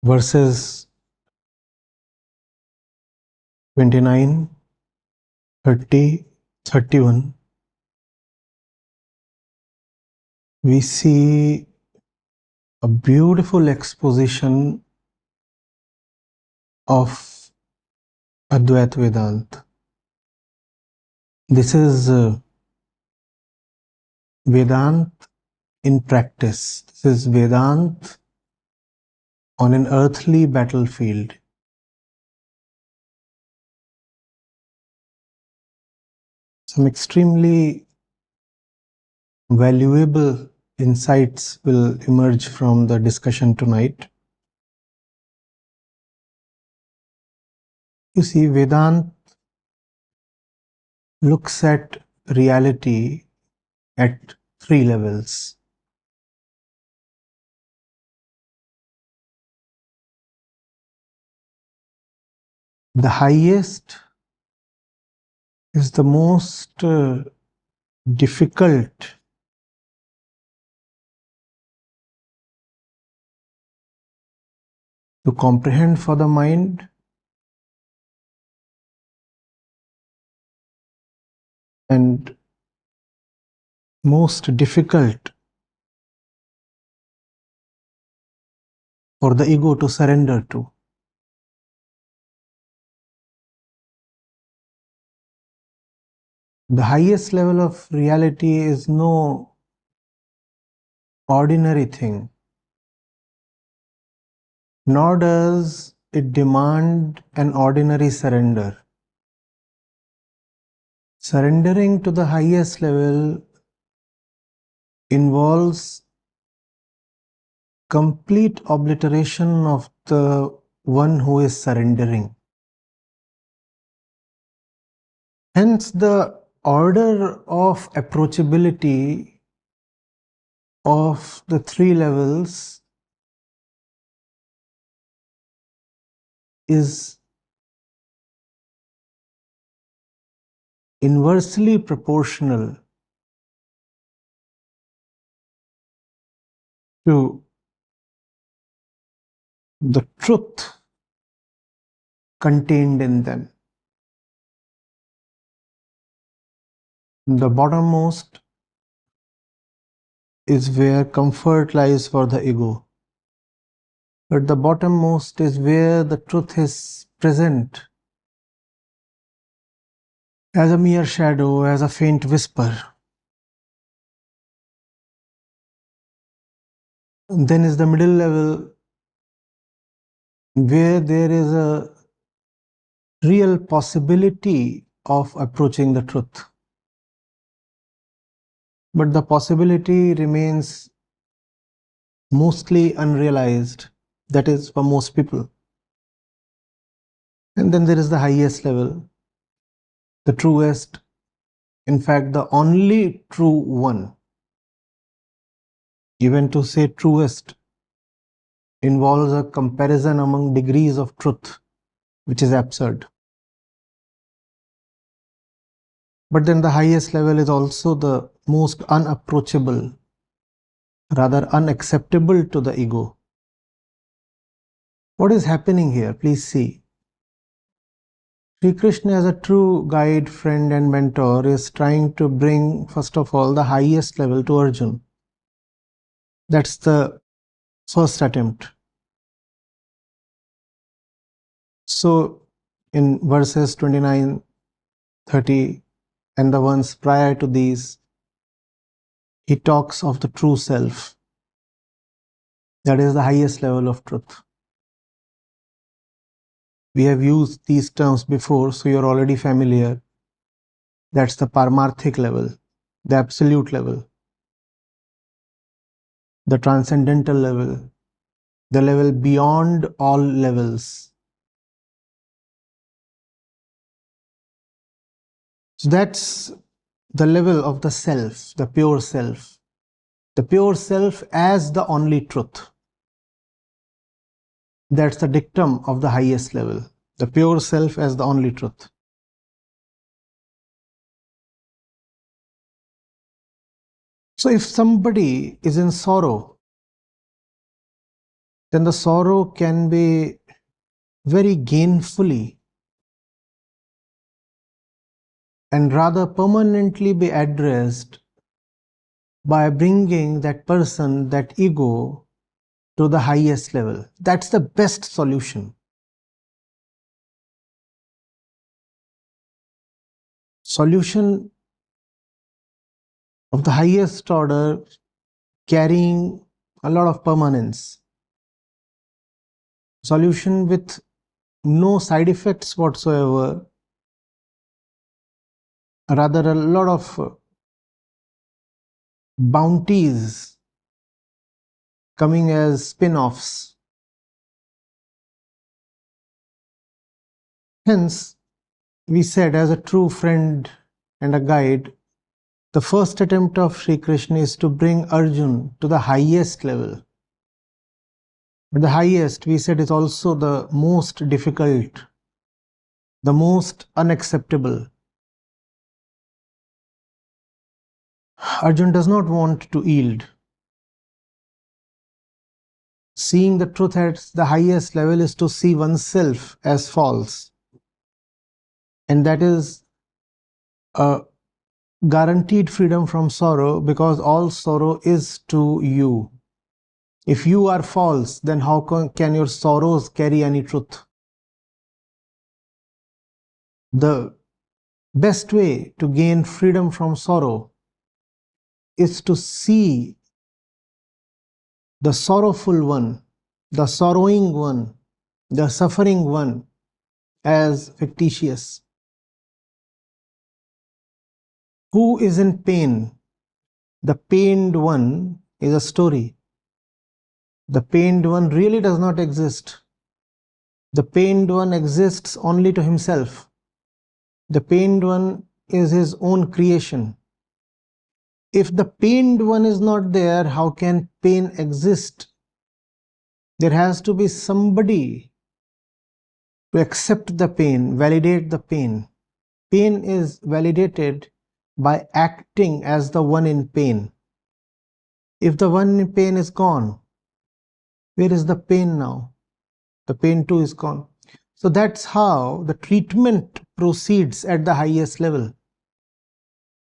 verses 29, 30, 31, we see a beautiful exposition of Advaita Vedanta. This is Vedant in practice. This is Vedant on an earthly battlefield. Some extremely valuable insights will emerge from the discussion tonight. You see, Vedant looks at reality at three levels. The highest is the most difficult to comprehend for the mind, and most difficult for the ego to surrender to. The highest level of reality is no ordinary thing, nor does it demand an ordinary surrender. Surrendering to the highest level involves complete obliteration of the one who is surrendering. Hence, the order of approachability of the three levels is inversely proportional to the truth contained in them. The bottommost is where comfort lies for the ego, but the bottommost is where the truth is present as a mere shadow, as a faint whisper. And then is the middle level, where there is a real possibility of approaching the truth. But the possibility remains mostly unrealized. That is for most people. And then there is the highest level, the truest, in fact, the only true one. Even to say truest involves a comparison among degrees of truth, which is absurd. But then the highest level is also the most unapproachable, rather unacceptable to the ego. What is happening here? Please see. Sri Krishna, as a true guide, friend and mentor, is trying to bring, first of all, the highest level to Arjuna. That's the first attempt. So in verses 29, 30 and the ones prior to these, he talks of the true self. That is the highest level of truth. We have used these terms before, so you're already familiar. That's the Paramarthic level, the absolute level, the transcendental level, the level beyond all levels. So that's the level of the self, the pure self. The pure self as the only truth. That's the dictum of the highest level. The pure self as the only truth. So if somebody is in sorrow, then the sorrow can be very gainfully and rather permanently be addressed by bringing that person, that ego, to the highest level. That's the best solution. Solution of the highest order, carrying a lot of permanence. Solution with no side effects whatsoever, rather a lot of bounties coming as spin-offs. Hence, we said, as a true friend and a guide, the first attempt of Sri Krishna is to bring Arjun to the highest level. But the highest, we said, is also the most difficult, the most unacceptable. Arjun does not want to yield. Seeing the truth at the highest level is to see oneself as false. And that is a guaranteed freedom from sorrow, because all sorrow is to you. If you are false, then how can your sorrows carry any truth? The best way to gain freedom from sorrow is to see the sorrowful one, the sorrowing one, the suffering one as fictitious. Who is in pain? The pained one is a story. The pained one really does not exist. The pained one exists only to himself. The pained one is his own creation. If the pained one is not there, how can pain exist? There has to be somebody to accept the pain, validate the pain. Pain is validated by acting as the one in pain. If the one in pain is gone, where is the pain now? The pain too is gone. So that's how the treatment proceeds at the highest level.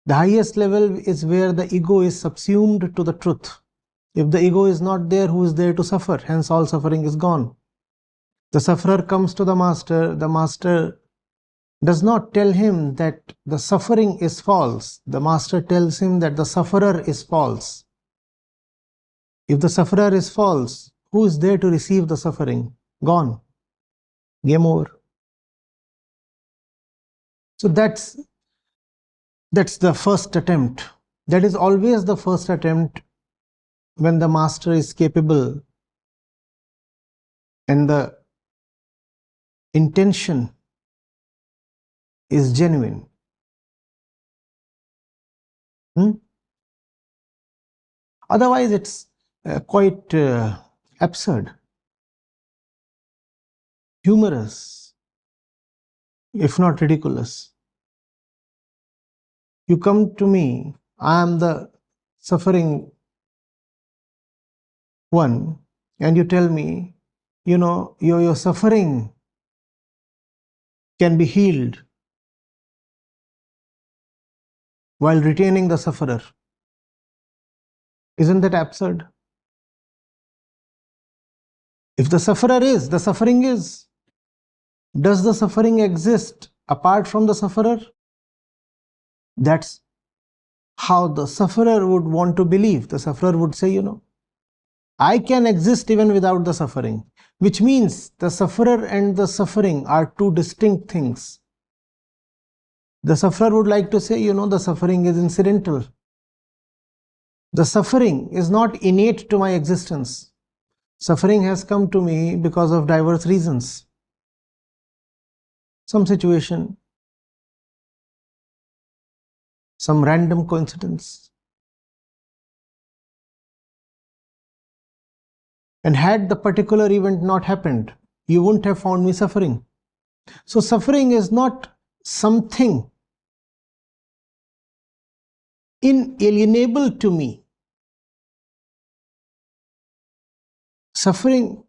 The highest level is where the ego is subsumed to the truth. If the ego is not there, who is there to suffer? Hence all suffering is gone. The sufferer comes to the master. The master does not tell him that the suffering is false. The master tells him that the sufferer is false. If the sufferer is false, who is there to receive the suffering? Gone. Game over. So that's the first attempt. That is always the first attempt when the master is capable and the intention is genuine. Otherwise, it's quite absurd, humorous, if not ridiculous. You come to me, I am the suffering one, and you tell me, your suffering can be healed while retaining the sufferer. Isn't that absurd? If the sufferer is, the suffering is. Does the suffering exist apart from the sufferer? That's how the sufferer would want to believe. The sufferer would say, I can exist even without the suffering, which means the sufferer and the suffering are two distinct things. The sufferer would like to say, the suffering is incidental. The suffering is not innate to my existence. Suffering has come to me because of diverse reasons. Some situation, some random coincidence. And had the particular event not happened, you wouldn't have found me suffering. So suffering is not something inalienable to me. Suffering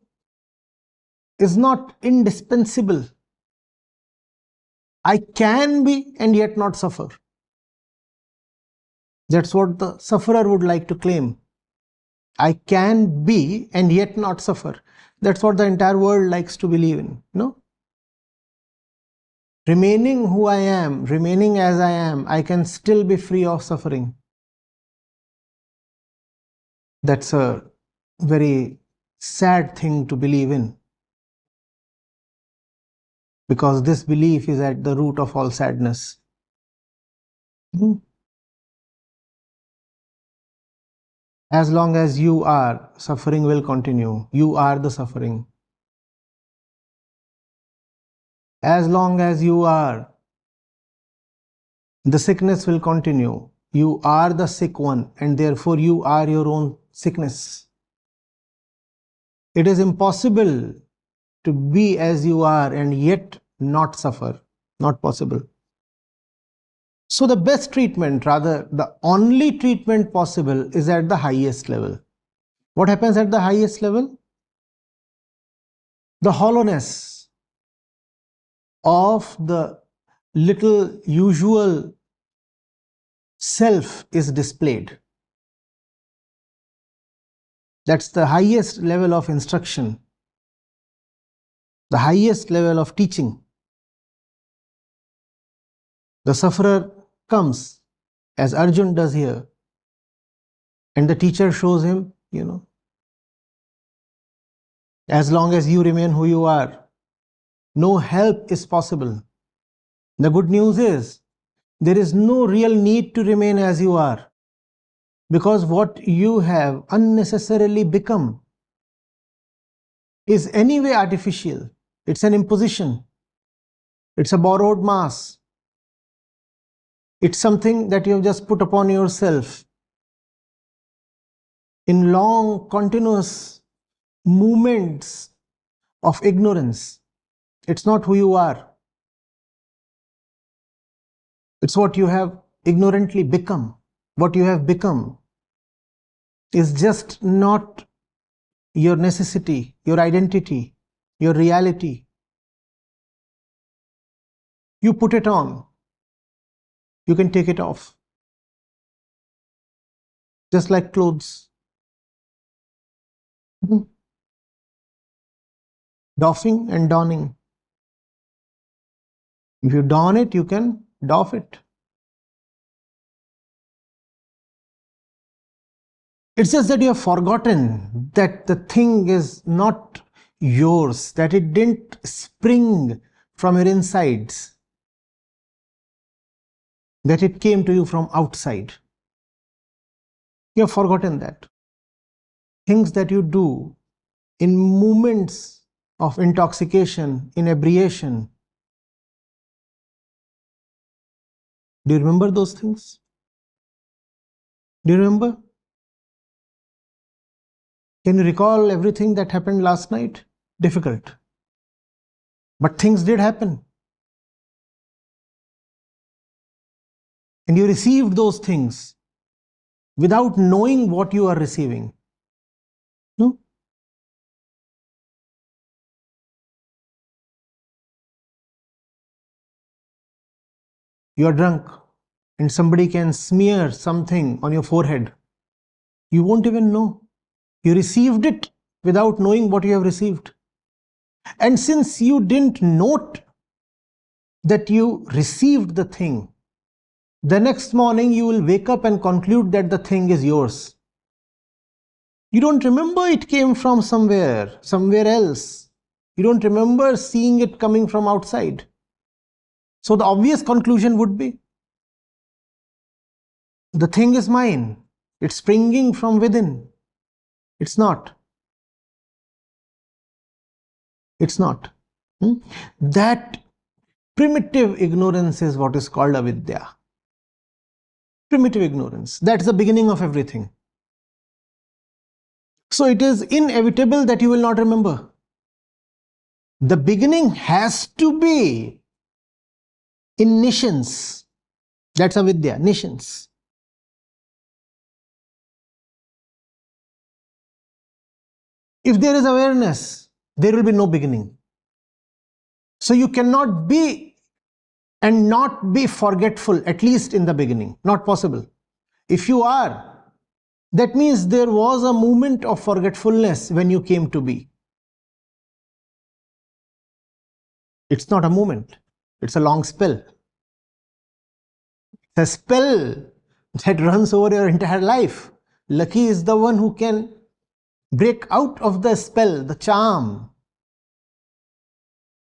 is not indispensable. I can be and yet not suffer. That's what the sufferer would like to claim. I can be and yet not suffer. That's what the entire world likes to believe in. No? Remaining who I am, remaining as I am, I can still be free of suffering. That's a very sad thing to believe in, because this belief is at the root of all sadness. As long as you are, suffering will continue. You are the suffering. As long as you are, the sickness will continue. You are the sick one, and therefore you are your own sickness. It is impossible to be as you are and yet not suffer. Not possible. So the best treatment, rather the only treatment possible, is at the highest level. What happens at the highest level? The hollowness of the little usual self is displayed. That's the highest level of instruction, the highest level of teaching. The sufferer comes, as Arjun does here, and the teacher shows him, as long as you remain who you are, no help is possible. The good news is, there is no real need to remain as you are, because what you have unnecessarily become is anyway artificial. It's an imposition. It's a borrowed mass. It's something that you have just put upon yourself in long, continuous movements of ignorance. It's not who you are. It's what you have ignorantly become. What you have become is just not your necessity, your identity, your reality. You put it on. You can take it off. Just like clothes. Doffing and donning. If you don it, you can doff it. It's just that you have forgotten that the thing is not yours, that it didn't spring from your insides, that it came to you from outside. You have forgotten that. Things that you do in moments of intoxication, inebriation. Do you remember those things? Do you remember? Can you recall everything that happened last night? Difficult. But things did happen. And you received those things without knowing what you are receiving. No? You are drunk and somebody can smear something on your forehead. You won't even know. You received it without knowing what you have received. And since you didn't note that you received the thing, the next morning you will wake up and conclude that the thing is yours. You don't remember it came from somewhere else. You don't remember seeing it coming from outside. So the obvious conclusion would be, the thing is mine. It's springing from within. It's not. It's not. That primitive ignorance is what is called avidya. Primitive ignorance. That's the beginning of everything. So it is inevitable that you will not remember. The beginning has to be in niscience. That's avidya, niscience. If there is awareness, there will be no beginning. So you cannot be and not be forgetful, at least in the beginning. Not possible. If you are, that means there was a moment of forgetfulness when you came to be. It's not a moment. It's a long spell. It's a spell that runs over your entire life. Lucky is the one who can break out of the spell, the charm,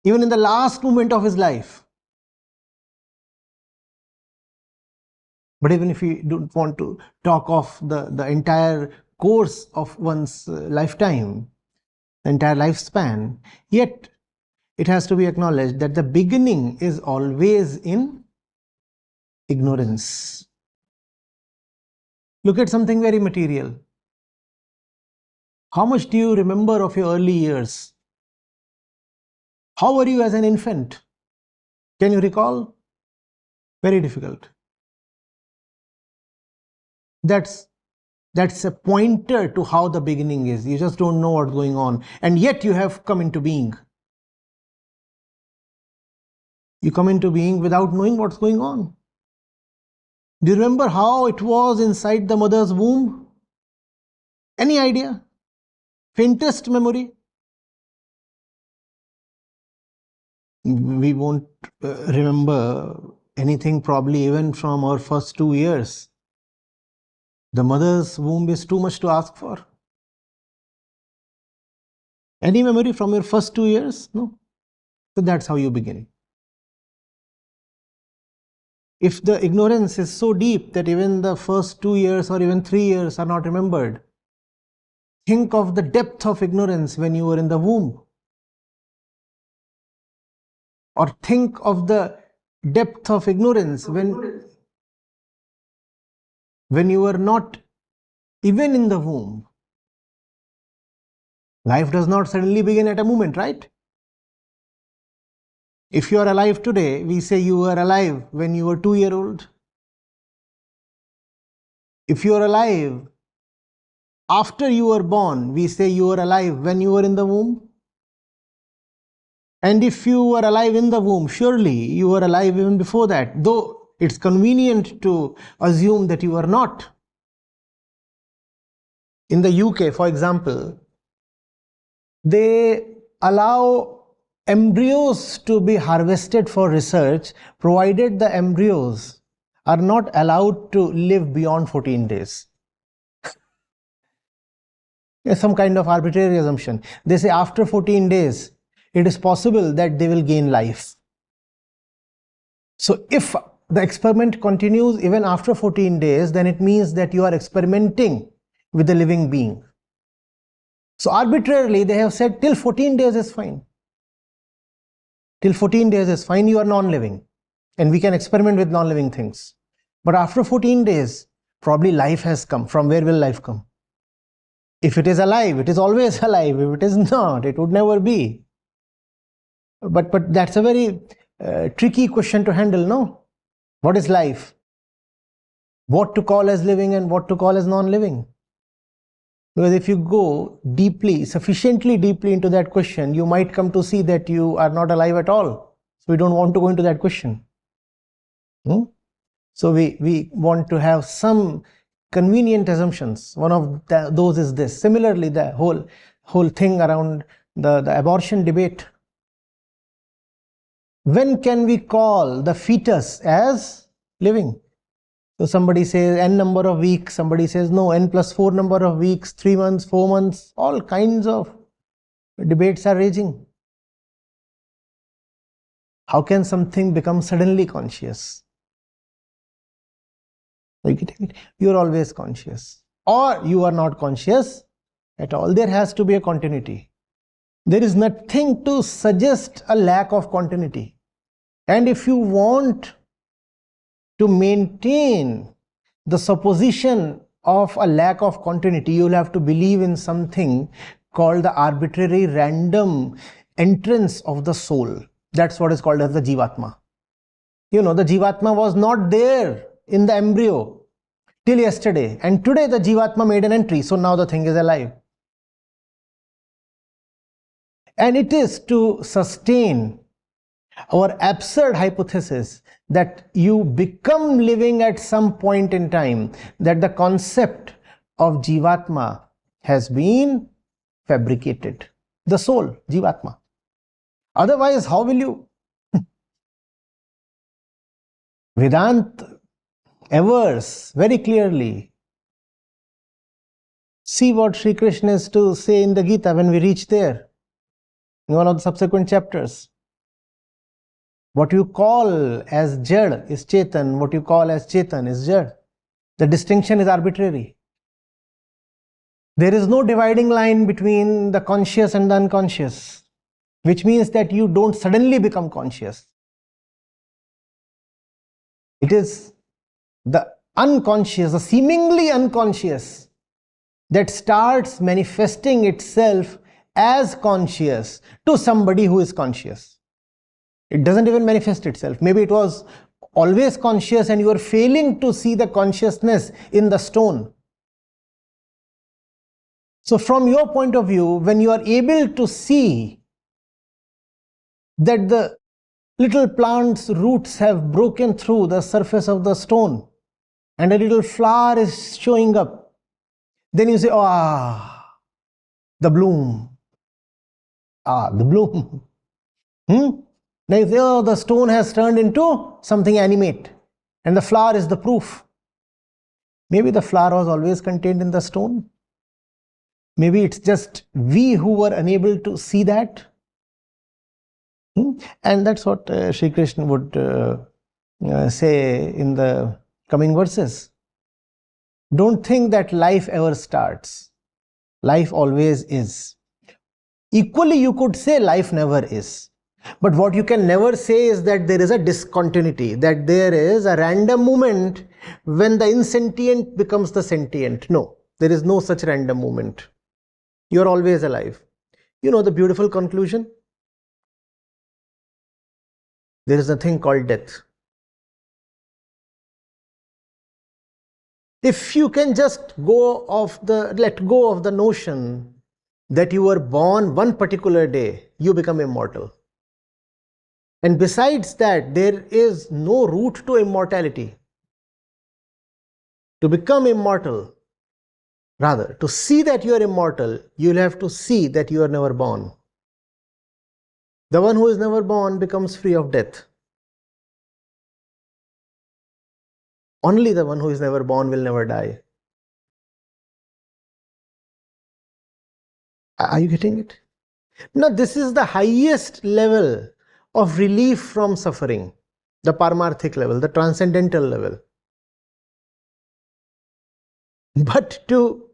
even in the last moment of his life. But even if we don't want to talk of the entire course of one's lifetime, the entire lifespan, yet it has to be acknowledged that the beginning is always in ignorance. Look at something very material. How much do you remember of your early years? How were you as an infant? Can you recall? Very difficult. That's a pointer to how the beginning is. You just don't know what's going on. And yet you have come into being. You come into being without knowing what's going on. Do you remember how it was inside the mother's womb? Any idea? Faintest memory? We won't remember anything probably even from our first 2 years. The mother's womb is too much to ask for. Any memory from your first 2 years? No. So that's how you begin. If the ignorance is so deep that even the first 2 years or even 3 years are not remembered, think of the depth of ignorance when you were in the womb. Or think of the depth of ignorance when you were not even in the womb. Life does not suddenly begin at a moment, right? If you are alive today, we say you were alive when you were 2-year-old. If you are alive after you were born, we say you were alive when you were in the womb. And if you were alive in the womb, surely you were alive even before that, though it's convenient to assume that you are not. In the UK, for example, they allow embryos to be harvested for research, provided the embryos are not allowed to live beyond 14 days. Some kind of arbitrary assumption. They say after 14 days, it is possible that they will gain life. So if the experiment continues even after 14 days, then it means that you are experimenting with a living being. So arbitrarily, they have said till 14 days is fine. Till 14 days is fine, you are non-living. And we can experiment with non-living things. But after 14 days, probably life has come. From where will life come? If it is alive, it is always alive. If it is not, it would never be. But that's a very tricky question to handle, no? What is life? What to call as living and what to call as non-living? Because if you go deeply, sufficiently deeply into that question, you might come to see that you are not alive at all. So we don't want to go into that question. So we want to have some convenient assumptions. One of those is this. Similarly, the whole thing around the abortion debate. When can we call the fetus as living? So somebody says n number of weeks, somebody says no, n plus 4 number of weeks, 3 months, 4 months, all kinds of debates are raging. How can something become suddenly conscious? You are always conscious, or you are not conscious at all. There has to be a continuity. There is nothing to suggest a lack of continuity. And if you want to maintain the supposition of a lack of continuity, you will have to believe in something called the arbitrary random entrance of the soul. That's what is called as the Jivatma. You know, the Jivatma was not there in the embryo till yesterday, and today the Jivatma made an entry, so now the thing is alive. And it is to sustain our absurd hypothesis that you become living at some point in time, that the concept of Jivatma has been fabricated. The soul, Jivatma. Otherwise, how will you? Vedant avers very clearly. See what Sri Krishna is to say in the Gita when we reach there, in one of the subsequent chapters. What you call as Jad is Chetan, what you call as Chetan is Jad. The distinction is arbitrary. There is no dividing line between the conscious and the unconscious, which means that you don't suddenly become conscious. It is the unconscious, the seemingly unconscious, that starts manifesting itself as conscious to somebody who is conscious. It doesn't even manifest itself. Maybe it was always conscious and you are failing to see the consciousness in the stone. So from your point of view, when you are able to see that the little plant's roots have broken through the surface of the stone and a little flower is showing up, then you say, the bloom. The bloom. Now you say, the stone has turned into something animate and the flower is the proof. Maybe the flower was always contained in the stone. Maybe it's just we who were unable to see that. And that's what Sri Krishna would say in the coming verses. Don't think that life ever starts. Life always is. Equally, you could say life never is. But what you can never say is that there is a discontinuity, that there is a random moment when the insentient becomes the sentient. No, there is no such random moment. You are always alive. You know the beautiful conclusion? There is a thing called death. If you can just let go of the notion that you were born one particular day, you become immortal. And besides that, there is no route to immortality. To become immortal, rather, to see that you are immortal, you will have to see that you are never born. The one who is never born becomes free of death. Only the one who is never born will never die. Are you getting it? Now, this is the highest level of relief from suffering, the paramarthic level, the transcendental level. But to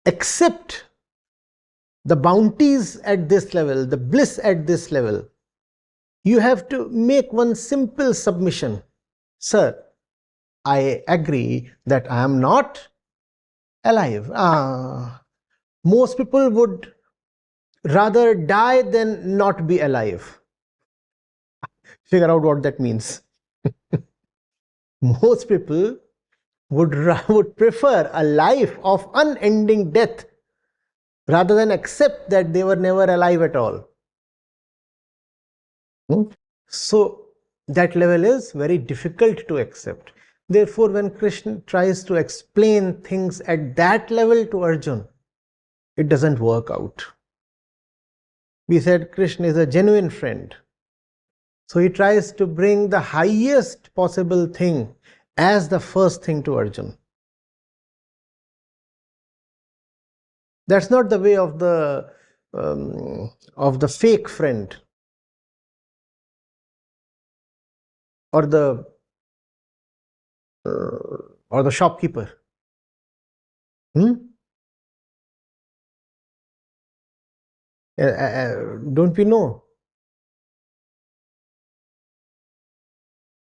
accept the bounties at this level, the bliss at this level, you have to make one simple submission. Sir, I agree that I am not alive. Most people would rather die than not be alive. Figure out what that means. Most people would prefer a life of unending death rather than accept that they were never alive at all. So that level is very difficult to accept. Therefore, when Krishna tries to explain things at that level to Arjuna, it doesn't work out. We said Krishna is a genuine friend. So he tries to bring the highest possible thing as the first thing to Arjuna. That's not the way of the fake friend or the shopkeeper. Don't we know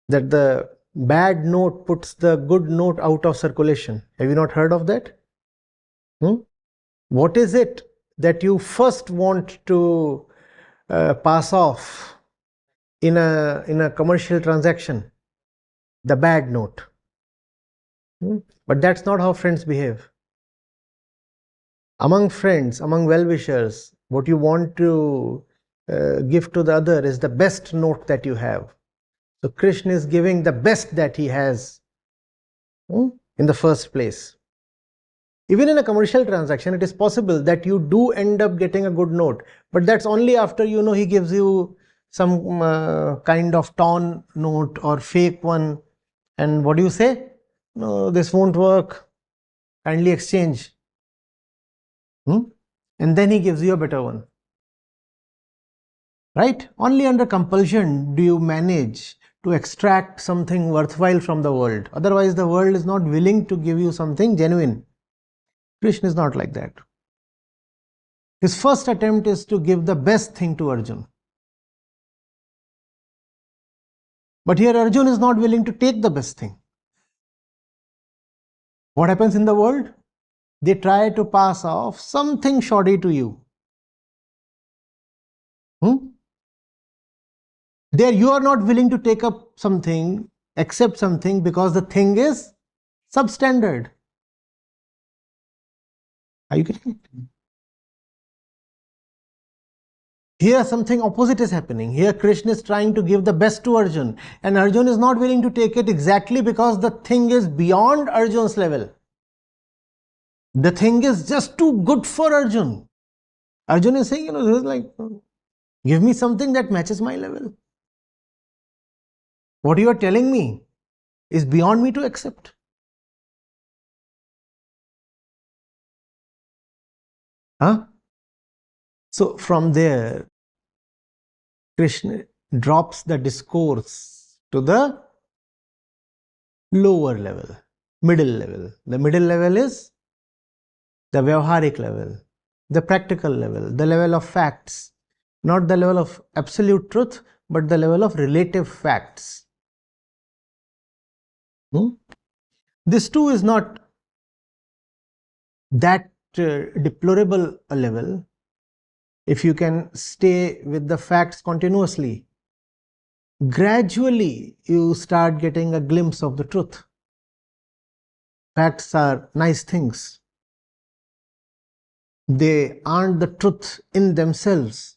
that the bad note puts the good note out of circulation? Have you not heard of that? What is it that you first want to pass off in a commercial transaction? The bad note. But that's not how friends behave. Among friends, among well-wishers, What you want to give to the other is the best note that you have. So Krishna is giving the best that he has in the first place. Even in a commercial transaction, it is possible that you do end up getting a good note, but that's only after he gives you some kind of torn note or fake one, and what do you say? No, this won't work, kindly exchange. And then he gives you a better one. Right? Only under compulsion do you manage to extract something worthwhile from the world. Otherwise, the world is not willing to give you something genuine. Krishna is not like that. His first attempt is to give the best thing to Arjuna. But here Arjuna is not willing to take the best thing. What happens in the world? They try to pass off something shoddy to you. There you are not willing to take up something, accept something, because the thing is substandard. Are you getting it? Here something opposite is happening. Here Krishna is trying to give the best to Arjuna, and Arjuna is not willing to take it exactly because the thing is beyond Arjuna's level. The thing is just too good for Arjuna. Arjuna is saying, this is like, give me something that matches my level. What you are telling me is beyond me to accept. So from there, Krishna drops the discourse to the lower level, middle level. The middle level is the Vyavharik level, the practical level, the level of facts, not the level of absolute truth, but the level of relative facts. This too is not that deplorable a level if you can stay with the facts continuously. Gradually you start getting a glimpse of the truth. Facts are nice things. They aren't the truth in themselves.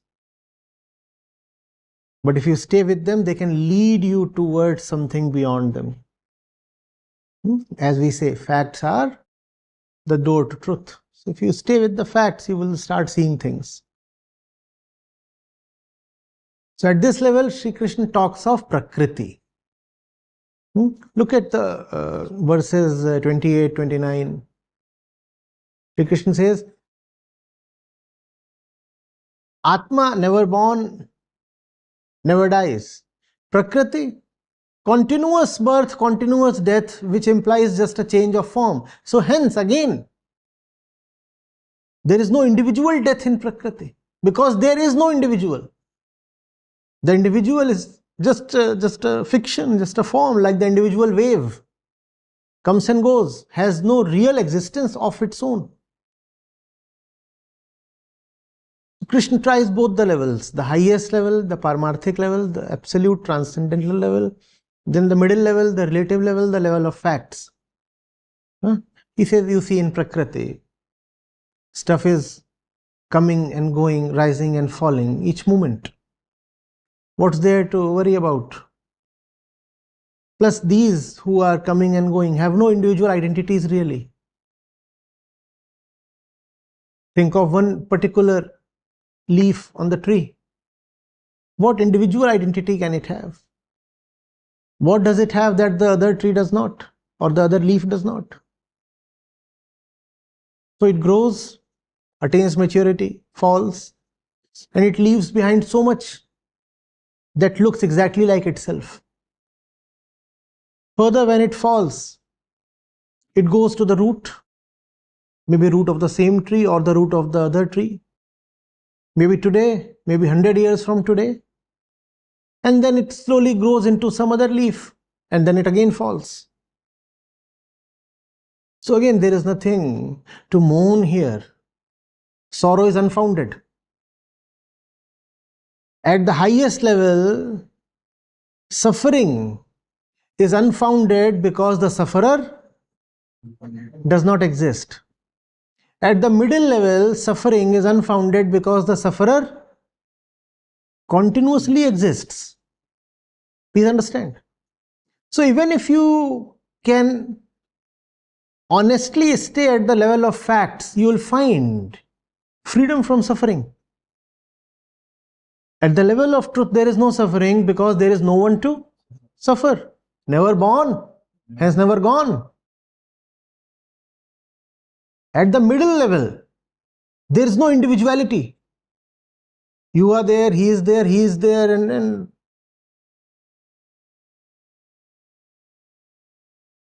But if you stay with them, they can lead you towards something beyond them. As we say, facts are the door to truth. So if you stay with the facts, you will start seeing things. So at this level, Sri Krishna talks of Prakriti. Look at the verses 28, 29. Sri Krishna says, Atma never born, never dies. Prakriti, continuous birth, continuous death, which implies just a change of form. So hence again, there is no individual death in Prakriti, because there is no individual. The individual is just a fiction, just a form, like the individual wave. Comes and goes, has no real existence of its own. Krishna tries both the levels, the highest level, the Paramarthic level, the absolute transcendental level, then the middle level, the relative level, the level of facts. He says, you see in Prakriti, stuff is coming and going, rising and falling each moment. What's there to worry about? Plus these who are coming and going have no individual identities really. Think of one particular leaf on the tree. What individual identity can it have? What does it have that the other tree does not, or the other leaf does not? So it grows, attains maturity, falls, and it leaves behind so much that looks exactly like itself. Further, when it falls, it goes to the root, maybe root of the same tree or the root of the other tree. Maybe today, maybe 100 years from today. And then it slowly grows into some other leaf, and then it again falls. So again, there is nothing to mourn here. Sorrow is unfounded. At the highest level, suffering is unfounded because the sufferer does not exist. At the middle level, suffering is unfounded because the sufferer continuously exists. Please understand. So even if you can honestly stay at the level of facts, you will find freedom from suffering. At the level of truth, there is no suffering because there is no one to suffer. Never born, has never gone. At the middle level, there is no individuality. You are there, he is there, and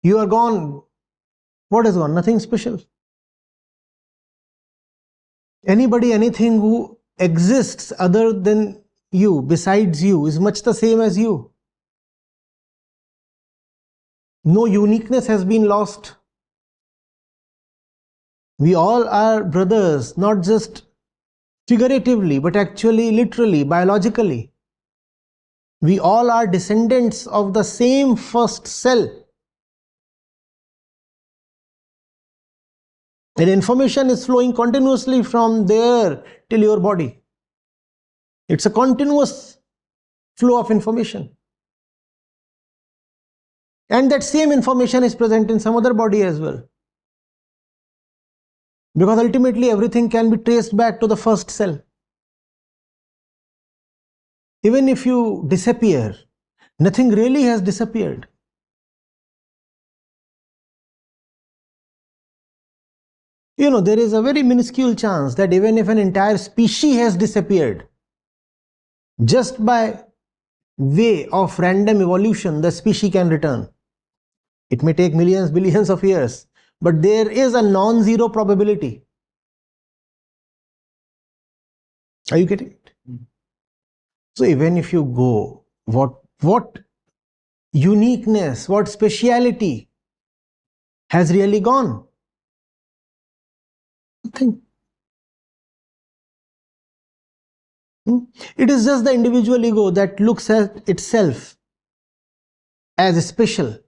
you are gone. What is gone? Nothing special. Anybody, anything who exists other than you, besides you, is much the same as you. No uniqueness has been lost. We all are brothers, not just figuratively, but actually, literally, biologically. We all are descendants of the same first cell. And information is flowing continuously from there till your body. It's a continuous flow of information. And that same information is present in some other body as well. Because ultimately everything can be traced back to the first cell. Even if you disappear, nothing really has disappeared. You know, there is a very minuscule chance that even if an entire species has disappeared, just by way of random evolution, the species can return. It may take millions, billions of years, but there is a non-zero probability. Are you getting it? So even if you go, what uniqueness, what speciality has really gone? Nothing. It is just the individual ego that looks at itself as special.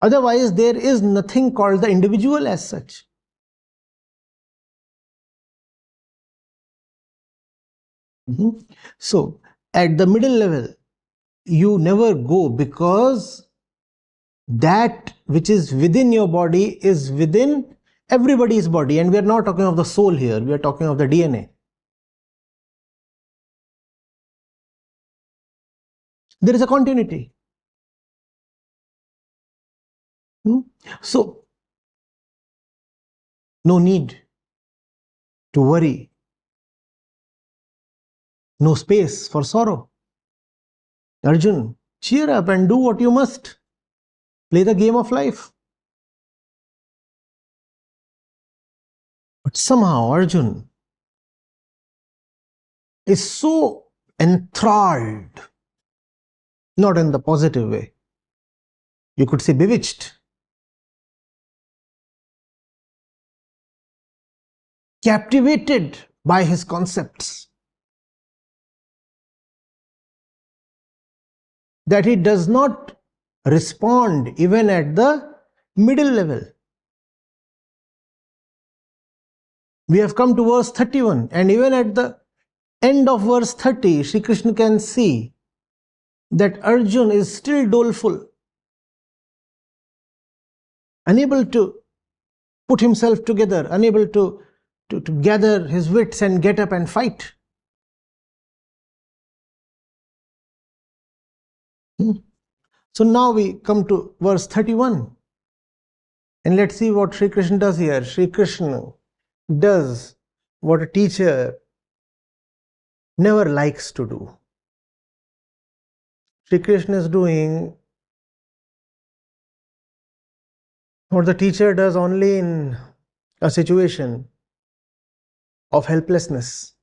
Otherwise, there is nothing called the individual as such. So, at the middle level, you never go because that which is within your body is within everybody's body. And we are not talking of the soul here, we are talking of the DNA. There is a continuity. So, no need to worry, no space for sorrow. Arjun, cheer up and do what you must. Play the game of life. But somehow Arjun is so enthralled, not in the positive way. You could say bewitched, captivated by his concepts, that he does not respond even at the middle level. We have come to verse 31, and even at the end of verse 30, Sri Krishna can see that Arjun is still doleful, unable to put himself together, unable to gather his wits and get up and fight. So now we come to verse 31, and let's see what Sri Krishna does here. Sri Krishna does what a teacher never likes to do. Sri Krishna is doing what the teacher does only in a situation of helplessness.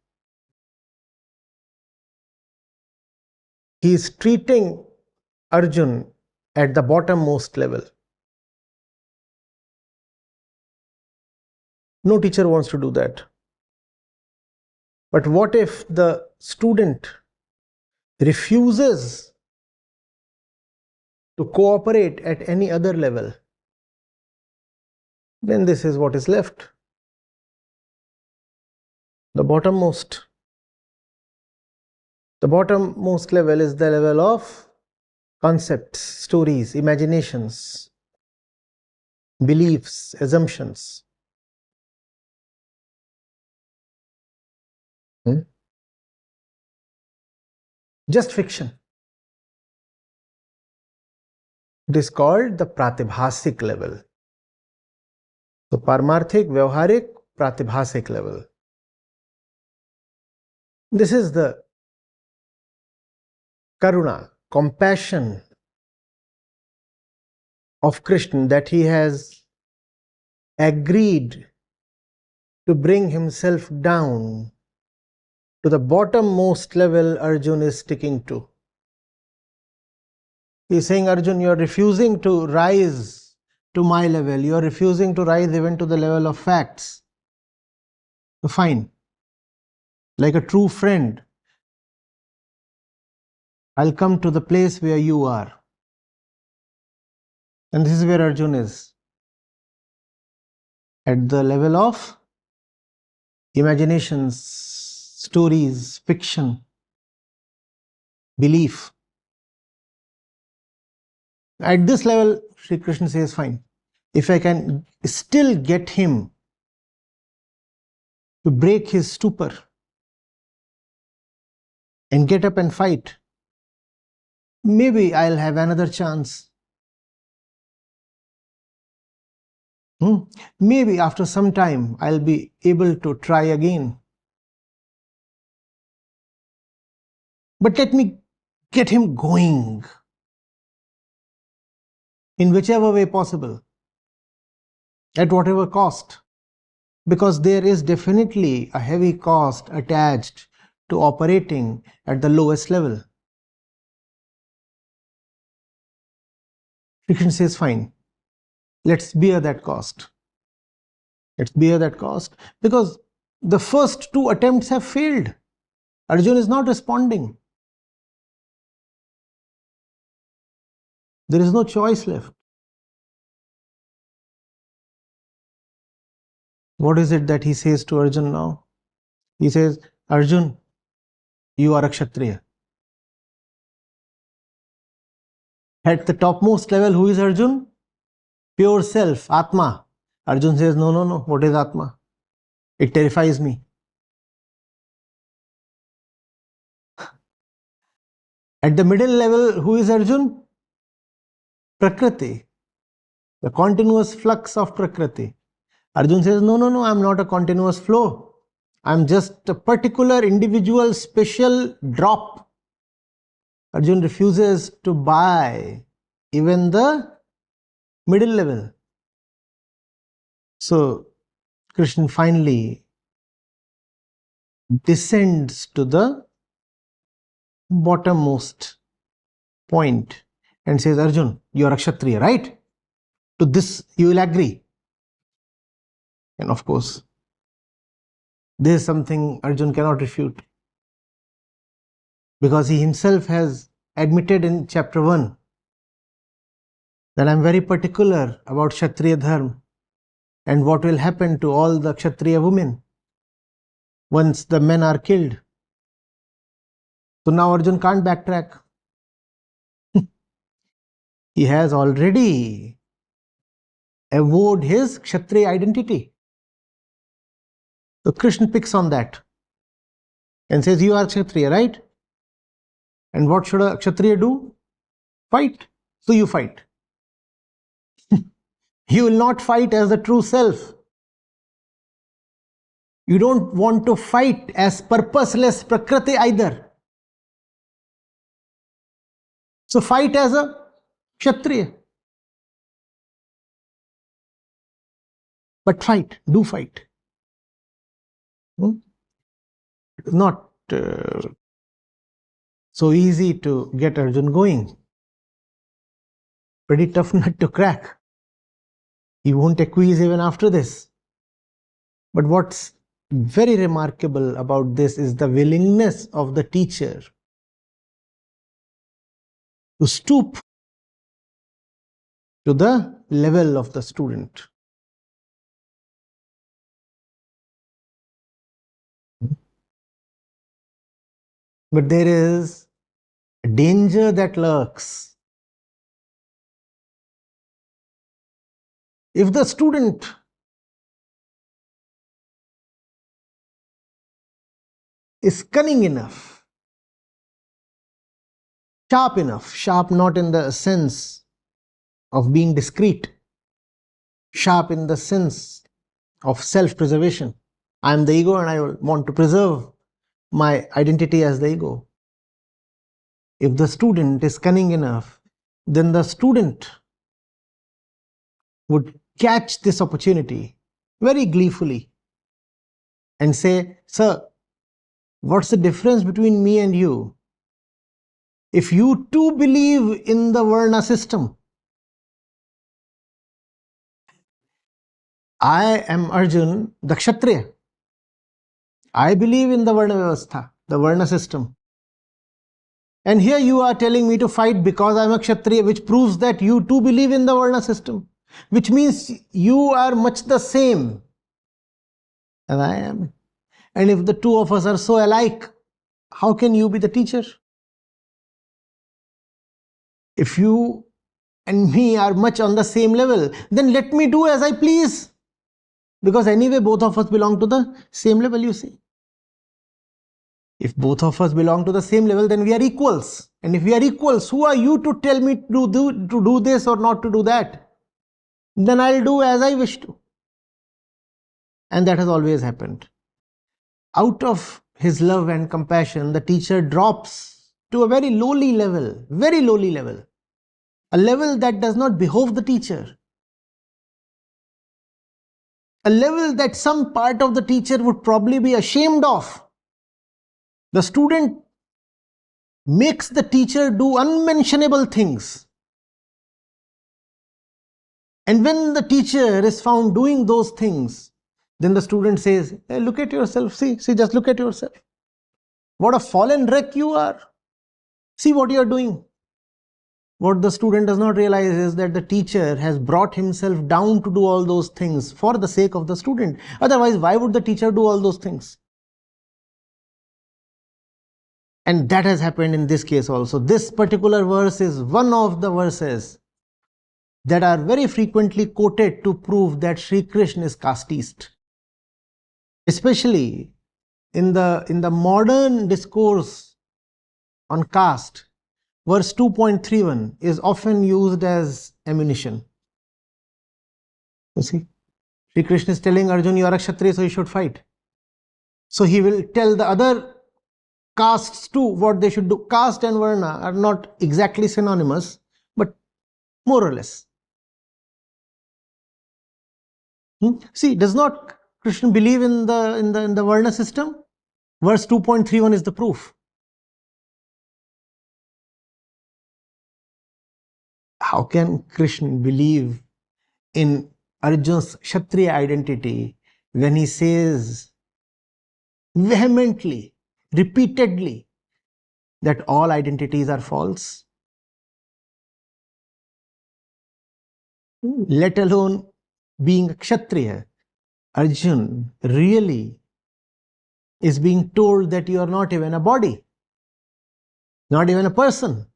He is treating Arjun at the bottommost level. No teacher wants to do that. But what if the student refuses to cooperate at any other level? then this is what is left. The bottommost. The bottommost level is the level of concepts, stories, imaginations, beliefs, assumptions. Just fiction. It is called the pratibhasik level. So Paramarthik, Vyavharik, Pratibhasik level. This is the karuna, compassion of Krishna, that he has agreed to bring himself down to the bottommost level Arjun is sticking to. He is saying, Arjun, you are refusing to rise to my level. You are refusing to rise even to the level of facts. So fine. Like a true friend, I'll come to the place where you are. And this is where Arjun is. At the level of imaginations, stories, fiction, belief. At this level, Sri Krishna says, fine. If I can still get him to break his stupor and get up and fight, maybe I'll have another chance. Maybe after some time I'll be able to try again. But let me get him going in whichever way possible, at whatever cost. Because there is definitely a heavy cost attached to operating at the lowest level. Krishna says, fine, let's bear that cost. Let's bear that cost, because the first two attempts have failed. Arjuna is not responding. There is no choice left. What is it that he says to Arjuna now? He says, Arjun, you are a Kṣatriya. At the topmost level, who is Arjun? Pure self, Atma. Arjun says, no, no, no. What is Atma? It terrifies me. At the middle level, who is Arjun? Prakriti. The continuous flux of Prakriti. Arjun says, no, no, no. I am not a continuous flow. I am just a particular individual special drop. Arjun refuses to buy even the middle level. So Krishna finally descends to the bottommost point and says, Arjun, you are a Kshatriya, right? To this you will agree. And of course, this is something Arjun cannot refute, because he himself has admitted in chapter 1 that I am very particular about Kshatriya Dharma and what will happen to all the Kshatriya women once the men are killed. So now Arjun can't backtrack. He has already avowed his Kshatriya identity. So Krishna picks on that and says, you are Kshatriya, right? And what should a Kshatriya do? Fight. So you fight. You will not fight as the true self. You don't want to fight as purposeless Prakriti either. So fight as a Kshatriya. But fight, do fight. It's not so easy to get Arjun going. Pretty tough nut to crack. He won't acquiesce even after this. But what's very remarkable about this is the willingness of the teacher to stoop to the level of the student. But there is a danger that lurks. If the student is cunning enough, sharp not in the sense of being discreet, sharp in the sense of self-preservation. I am the ego and I want to preserve my identity as the ego. If the student is cunning enough, then the student would catch this opportunity very gleefully and say, "Sir, what's the difference between me and you? If you too believe in the Varna system, I am Arjun, the Kṣatriya. I believe in the Varna Vyavastha, the Varna system. And here you are telling me to fight because I am a Kṣatriya, which proves that you too believe in the Varna system, which means you are much the same as I am. And if the two of us are so alike, how can you be the teacher? If you and me are much on the same level, then let me do as I please. Because anyway, both of us belong to the same level, you see. If both of us belong to the same level, then we are equals. And if we are equals, who are you to tell me to do this or not to do that? Then I'll do as I wish to. And that has always happened. Out of his love and compassion, the teacher drops to a very lowly level, a level that does not behove the teacher, a level that some part of the teacher would probably be ashamed of. The student makes the teacher do unmentionable things. And when the teacher is found doing those things, then the student says, "Hey, look at yourself, see, just look at yourself. What a fallen wreck you are. See what you are doing." What the student does not realize is that the teacher has brought himself down to do all those things for the sake of the student. Otherwise, why would the teacher do all those things? And that has happened in this case also. This particular verse is one of the verses that are very frequently quoted to prove that Sri Krishna is casteist. Especially in the modern discourse on caste, verse 2.31 is often used as ammunition. You see, Sri Krishna is telling Arjun, you are a Kshatriya, so you should fight. So he will tell the other castes too what they should do. Caste and Varna are not exactly synonymous, but more or less. See, does not Krishna believe in the Varna system? Verse 2.31 is the proof. How can Krishna believe in Arjun's Kshatriya identity when he says vehemently, repeatedly, that all identities are false? Let alone being a Kshatriya, Arjun really is being told that you are not even a body, not even a person.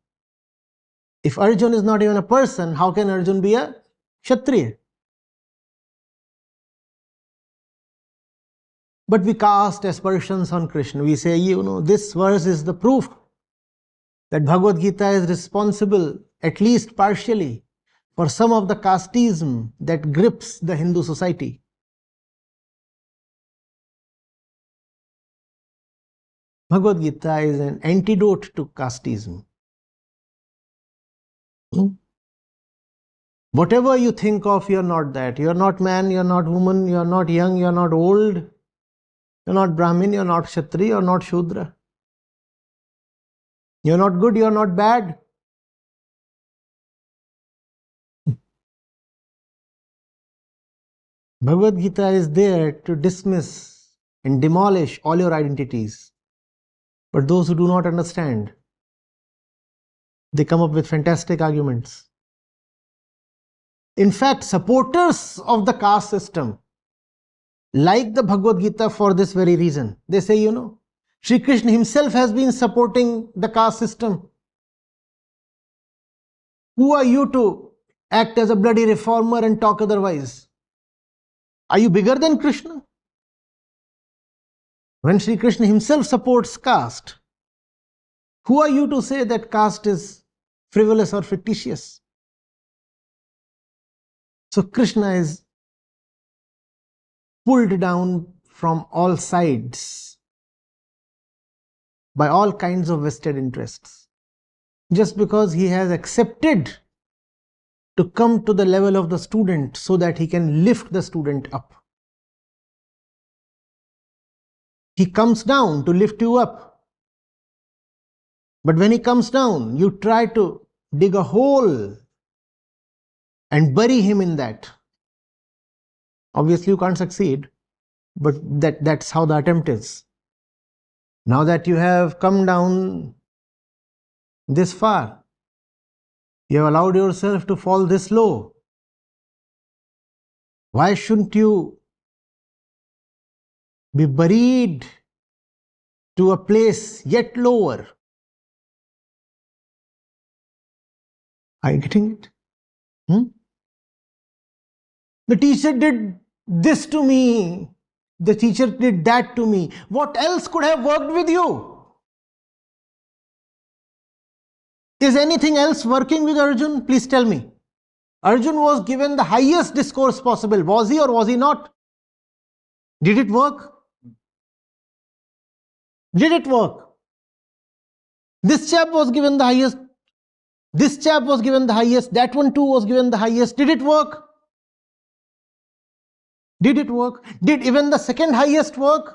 If Arjun is not even a person, how can Arjun be a Kshatriya? But we cast aspersions on Krishna. We say, this verse is the proof that Bhagavad Gita is responsible, at least partially, for some of the casteism that grips the Hindu society. Bhagavad Gita is an antidote to casteism. Whatever you think of, you're not that. You're not man, you're not woman, you're not young, you're not old, you're not Brahmin, you're not Kshatriya, you're not Shudra. You're not good, you're not bad. Bhagavad Gita is there to dismiss and demolish all your identities. But those who do not understand, they come up with fantastic arguments. In fact, supporters of the caste system like the Bhagavad Gita for this very reason. They say, Sri Krishna himself has been supporting the caste system. Who are you to act as a bloody reformer and talk otherwise? Are you bigger than Krishna? When Sri Krishna himself supports caste, who are you to say that caste is frivolous or fictitious? So Krishna is pulled down from all sides by all kinds of vested interests, just because he has accepted to come to the level of the student so that he can lift the student up. He comes down to lift you up. But when he comes down, you try to dig a hole and bury him in that. Obviously, you can't succeed, but that's how the attempt is. Now that you have come down this far, you have allowed yourself to fall this low, why shouldn't you be buried to a place yet lower? Are you getting it? The teacher did this to me. The teacher did that to me. What else could have worked with you? Is anything else working with Arjun? Please tell me. Arjun was given the highest discourse possible. Was he or was he not? Did it work? Did it work? This chap was given the highest. This chap was given the highest. That one too was given the highest. Did it work? Did it work? Did even the second highest work?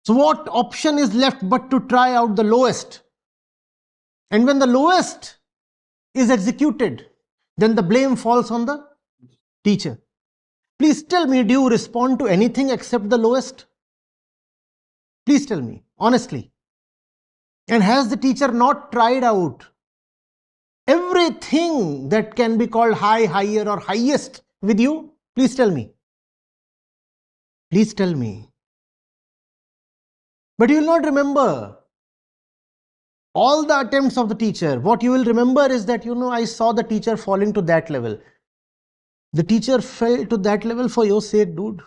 So what option is left but to try out the lowest? And when the lowest is executed, then the blame falls on the teacher. Please tell me, do you respond to anything except the lowest? Please tell me, honestly. And has the teacher not tried out everything that can be called high, higher or highest with you? Please tell me. Please tell me. But you will not remember all the attempts of the teacher. What you will remember is that, I saw the teacher falling to that level. The teacher fell to that level for your sake, dude.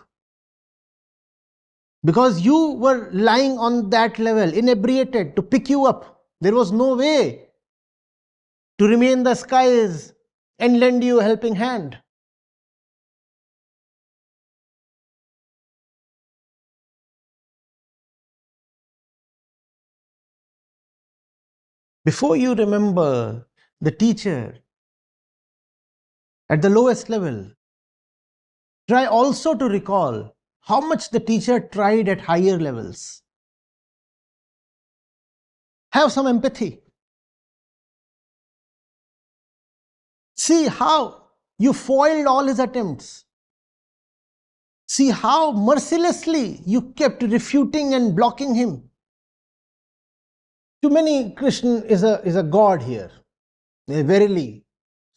Because you were lying on that level, inebriated, to pick you up. There was no way to remain in the skies and lend you a helping hand. Before you remember the teacher at the lowest level, try also to recall how much the teacher tried at higher levels. Have some empathy. See how you foiled all his attempts. See how mercilessly you kept refuting and blocking him. To many, Krishna is a god here. Verily,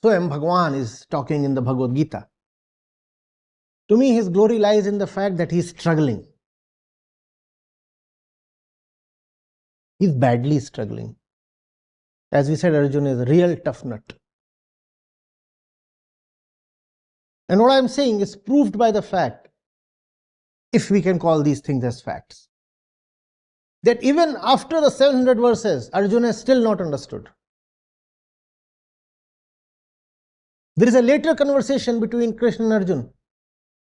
Swayam Bhagwan is talking in the Bhagavad Gita. To me, his glory lies in the fact that he is struggling. He is badly struggling. As we said, Arjuna is a real tough nut. And what I am saying is proved by the fact, if we can call these things as facts, that even after the 700 verses, Arjuna has still not understood. There is a later conversation between Krishna and Arjuna.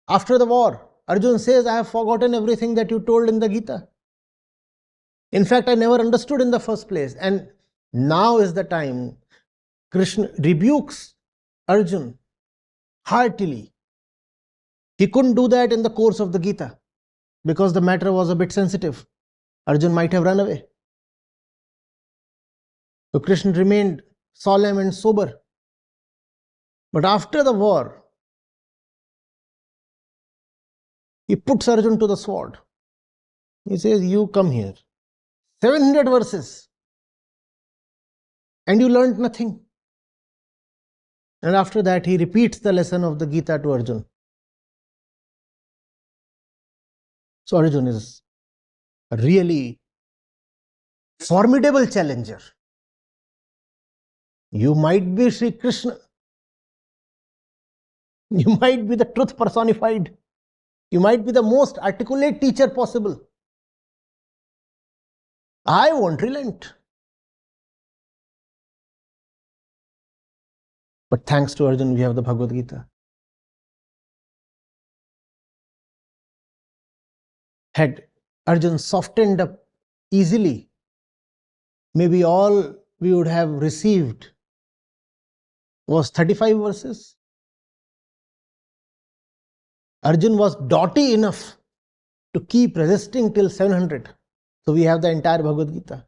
After the war, Arjuna says, I have forgotten everything that you told in the Gita. In fact, I never understood in the first place. And now is the time Krishna rebukes Arjuna heartily. He couldn't do that in the course of the Gita because the matter was a bit sensitive. Arjuna might have run away. So Krishna remained solemn and sober. But after the war, he puts Arjuna to the sword. He says, you come here. 700 verses. And you learnt nothing. And after that, he repeats the lesson of the Gita to Arjuna. So Arjun is a really formidable challenger. You might be Sri Krishna. You might be the truth personified. You might be the most articulate teacher possible. I won't relent. But thanks to Arjun, we have the Bhagavad Gita. Had Arjun softened up easily, maybe all we would have received was 35 verses. Arjun was doughty enough to keep resisting till 700. So we have the entire Bhagavad Gita.